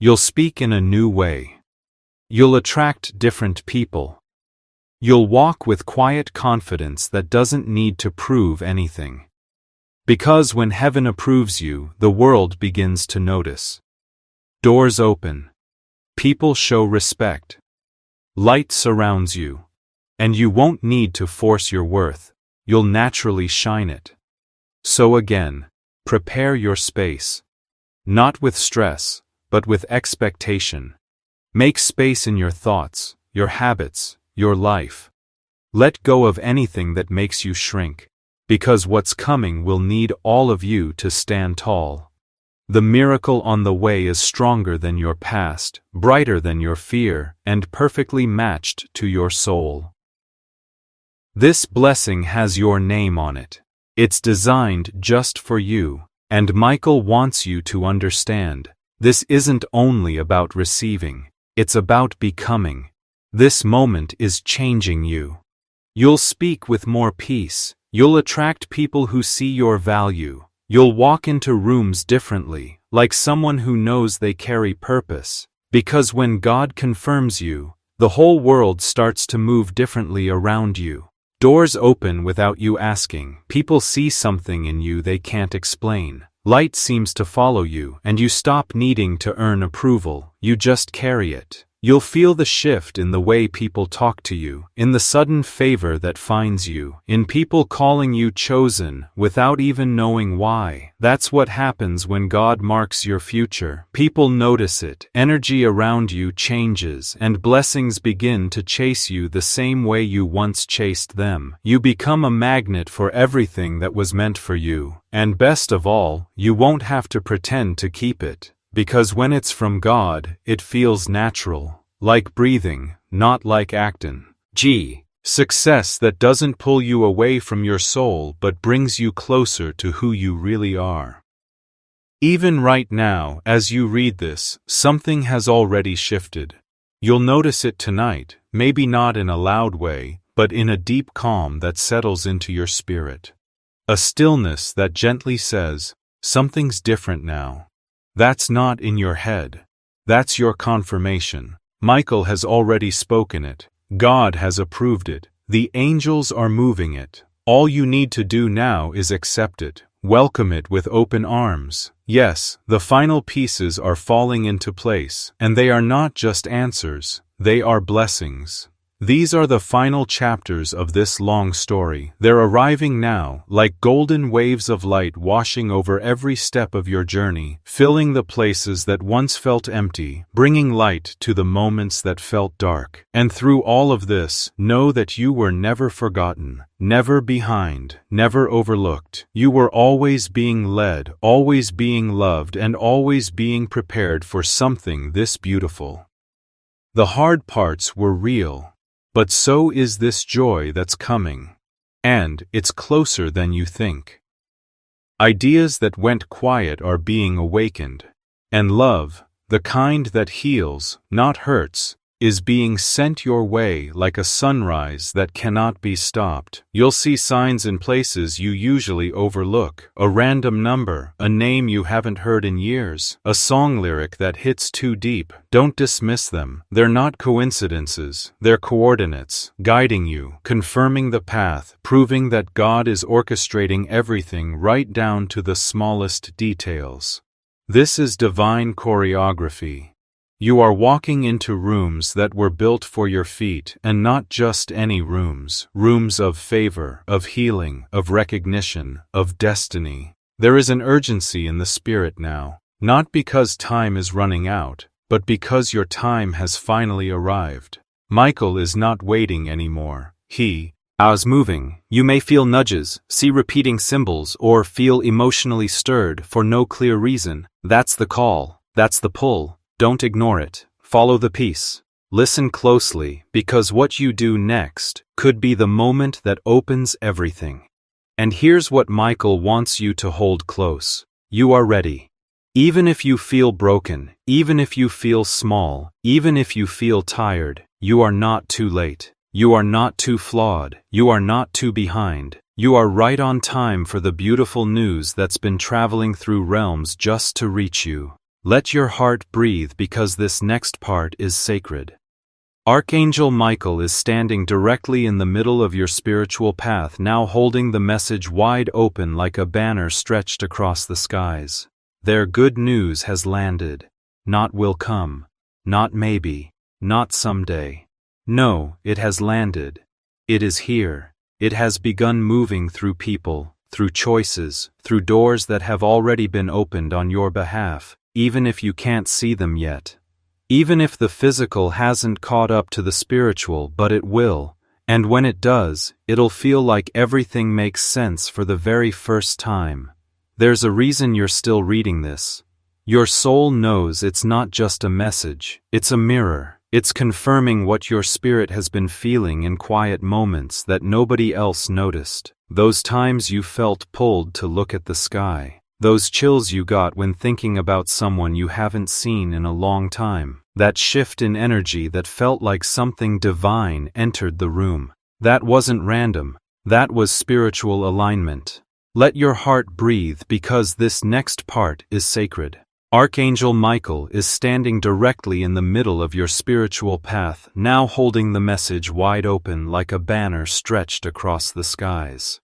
You'll speak in a new way. You'll attract different people. You'll walk with quiet confidence that doesn't need to prove anything. Because when heaven approves you, the world begins to notice. Doors open. People show respect. Light surrounds you. And you won't need to force your worth. You'll naturally shine it. So again, prepare your space. Not with stress, but with expectation. Make space in your thoughts, your habits, your life. Let go of anything that makes you shrink. Because what's coming will need all of you to stand tall. The miracle on the way is stronger than your past, brighter than your fear, and perfectly matched to your soul. This blessing has your name on it. It's designed just for you, and Michael wants you to understand. This isn't only about receiving, it's about becoming. This moment is changing you. You'll speak with more peace. You'll attract people who see your value. You'll walk into rooms differently, like someone who knows they carry purpose. Because when God confirms you, the whole world starts to move differently around you. Doors open without you asking. People see something in you they can't explain. Light seems to follow you, and you stop needing to earn approval. You just carry it. You'll feel the shift in the way people talk to you, in the sudden favor that finds you, in people calling you chosen without even knowing why. That's what happens when God marks your future. People notice it, energy around you changes, and blessings begin to chase you the same way you once chased them. You become a magnet for everything that was meant for you, and best of all, you won't have to pretend to keep it. Because when it's from God, it feels natural, like breathing, not like acting. Success that doesn't pull you away from your soul but brings you closer to who you really are. Even right now, as you read this, something has already shifted. You'll notice it tonight, maybe not in a loud way, but in a deep calm that settles into your spirit. A stillness that gently says, something's different now. That's not in your head. That's your confirmation. Michael has already spoken it. God has approved it. The angels are moving it. All you need to do now is accept it. Welcome it with open arms. Yes, the final pieces are falling into place, and they are not just answers, they are blessings. These are the final chapters of this long story. They're arriving now, like golden waves of light washing over every step of your journey, filling the places that once felt empty, bringing light to the moments that felt dark. And through all of this, know that you were never forgotten, never behind, never overlooked. You were always being led, always being loved, and always being prepared for something this beautiful. The hard parts were real. But so is this joy that's coming. And it's closer than you think. Ideas that went quiet are being awakened. And love, the kind that heals, not hurts, is being sent your way like a sunrise that cannot be stopped. You'll see signs in places you usually overlook. A random number, a name you haven't heard in years, a song lyric that hits too deep. Don't dismiss them. They're not coincidences. They're coordinates, guiding you, confirming the path, proving that God is orchestrating everything right down to the smallest details. This is divine choreography. You are walking into rooms that were built for your feet, and not just any rooms. Rooms of favor, of healing, of recognition, of destiny. There is an urgency in the spirit now, not because time is running out, but because your time has finally arrived. Michael is not waiting anymore. He is moving. You may feel nudges, see repeating symbols, or feel emotionally stirred for no clear reason. That's the call. That's the pull. Don't ignore it. Follow the peace. Listen closely, because what you do next could be the moment that opens everything. And here's what Michael wants you to hold close. You are ready. Even if you feel broken, even if you feel small, even if you feel tired, you are not too late. You are not too flawed. You are not too behind. You are right on time for the beautiful news that's been traveling through realms just to reach you. Let your heart breathe, because this next part is sacred. Archangel Michael is standing directly in the middle of your spiritual path, now holding the message wide open like a banner stretched across the skies. Their good news has landed. Not will come. Not maybe. Not someday. No, it has landed. It is here. It has begun moving through people, through choices, through doors that have already been opened on your behalf. Even if you can't see them yet. Even if the physical hasn't caught up to the spiritual, but it will, and when it does, it'll feel like everything makes sense for the very first time. There's a reason you're still reading this. Your soul knows it's not just a message, it's a mirror. It's confirming what your spirit has been feeling in quiet moments that nobody else noticed. Those times you felt pulled to look at the sky. Those chills you got when thinking about someone you haven't seen in a long time. That shift in energy that felt like something divine entered the room. That wasn't random. That was spiritual alignment. Let your heart breathe, because this next part is sacred. Archangel Michael is standing directly in the middle of your spiritual path, now holding the message wide open like a banner stretched across the skies.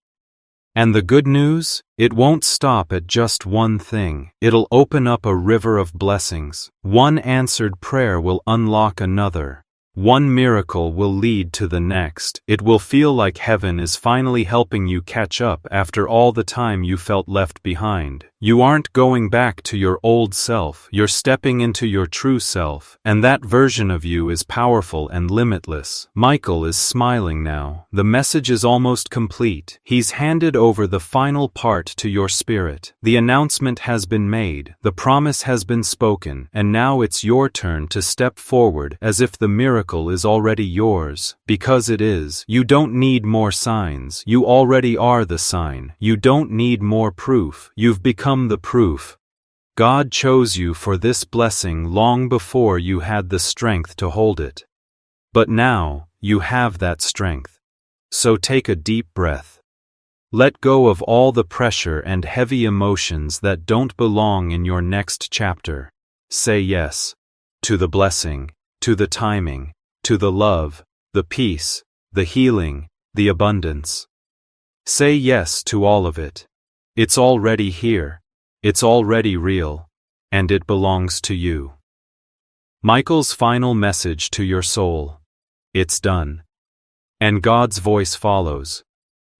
And the good news? It won't stop at just one thing. It'll open up a river of blessings. One answered prayer will unlock another. One miracle will lead to the next. It will feel like heaven is finally helping you catch up after all the time you felt left behind. You aren't going back to your old self, you're stepping into your true self, and that version of you is powerful and limitless. Michael is smiling now. The message is almost complete. He's handed over the final part to your spirit. The announcement has been made, the promise has been spoken, and now it's your turn to step forward as if the miracle is already yours, because it is. You don't need more signs. You already are the sign. You don't need more proof. You've become the proof. God chose you for this blessing long before you had the strength to hold it. But now, you have that strength. So take a deep breath. Let go of all the pressure and heavy emotions that don't belong in your next chapter. Say yes to the blessing, to the timing, to the love, the peace, the healing, the abundance. Say yes to all of it. It's already here, it's already real, and it belongs to you. Michael's final message to your soul. It's done. And God's voice follows.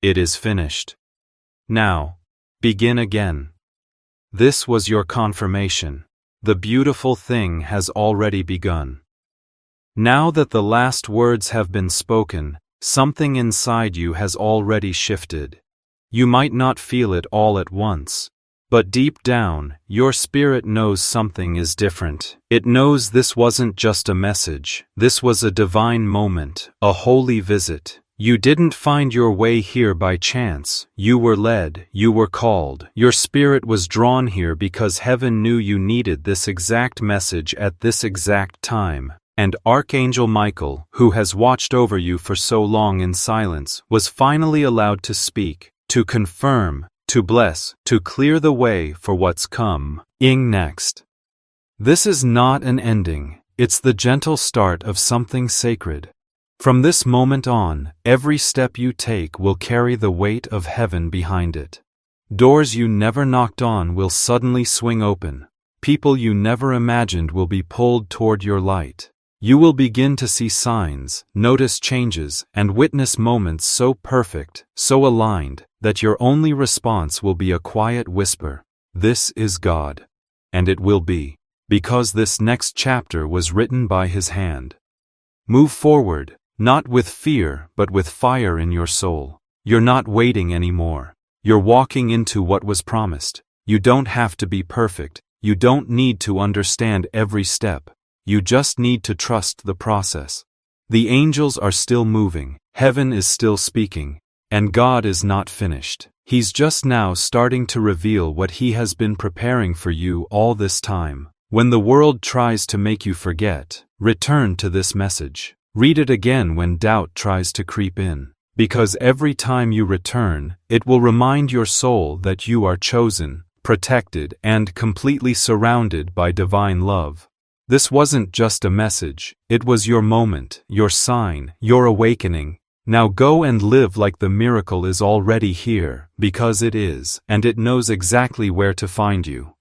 It is finished. Now, begin again. This was your confirmation. The beautiful thing has already begun. Now that the last words have been spoken, something inside you has already shifted. You might not feel it all at once, but deep down, your spirit knows something is different. It knows this wasn't just a message. This was a divine moment, a holy visit. You didn't find your way here by chance. You were led, you were called. Your spirit was drawn here because heaven knew you needed this exact message at this exact time. And Archangel Michael, who has watched over you for so long in silence, was finally allowed to speak, to confirm, to bless, to clear the way for what's coming next. This is not an ending, it's the gentle start of something sacred. From this moment on, every step you take will carry the weight of heaven behind it. Doors you never knocked on will suddenly swing open. People you never imagined will be pulled toward your light. You will begin to see signs, notice changes, and witness moments so perfect, so aligned, that your only response will be a quiet whisper, "This is God." And it will be, because this next chapter was written by His hand. Move forward, not with fear but with fire in your soul. You're not waiting anymore. You're walking into what was promised. You don't have to be perfect. You don't need to understand every step. You just need to trust the process. The angels are still moving, heaven is still speaking, and God is not finished. He's just now starting to reveal what He has been preparing for you all this time. When the world tries to make you forget, return to this message. Read it again when doubt tries to creep in. Because every time you return, it will remind your soul that you are chosen, protected, and completely surrounded by divine love. This wasn't just a message, it was your moment, your sign, your awakening. Now go and live like the miracle is already here, because it is, and it knows exactly where to find you.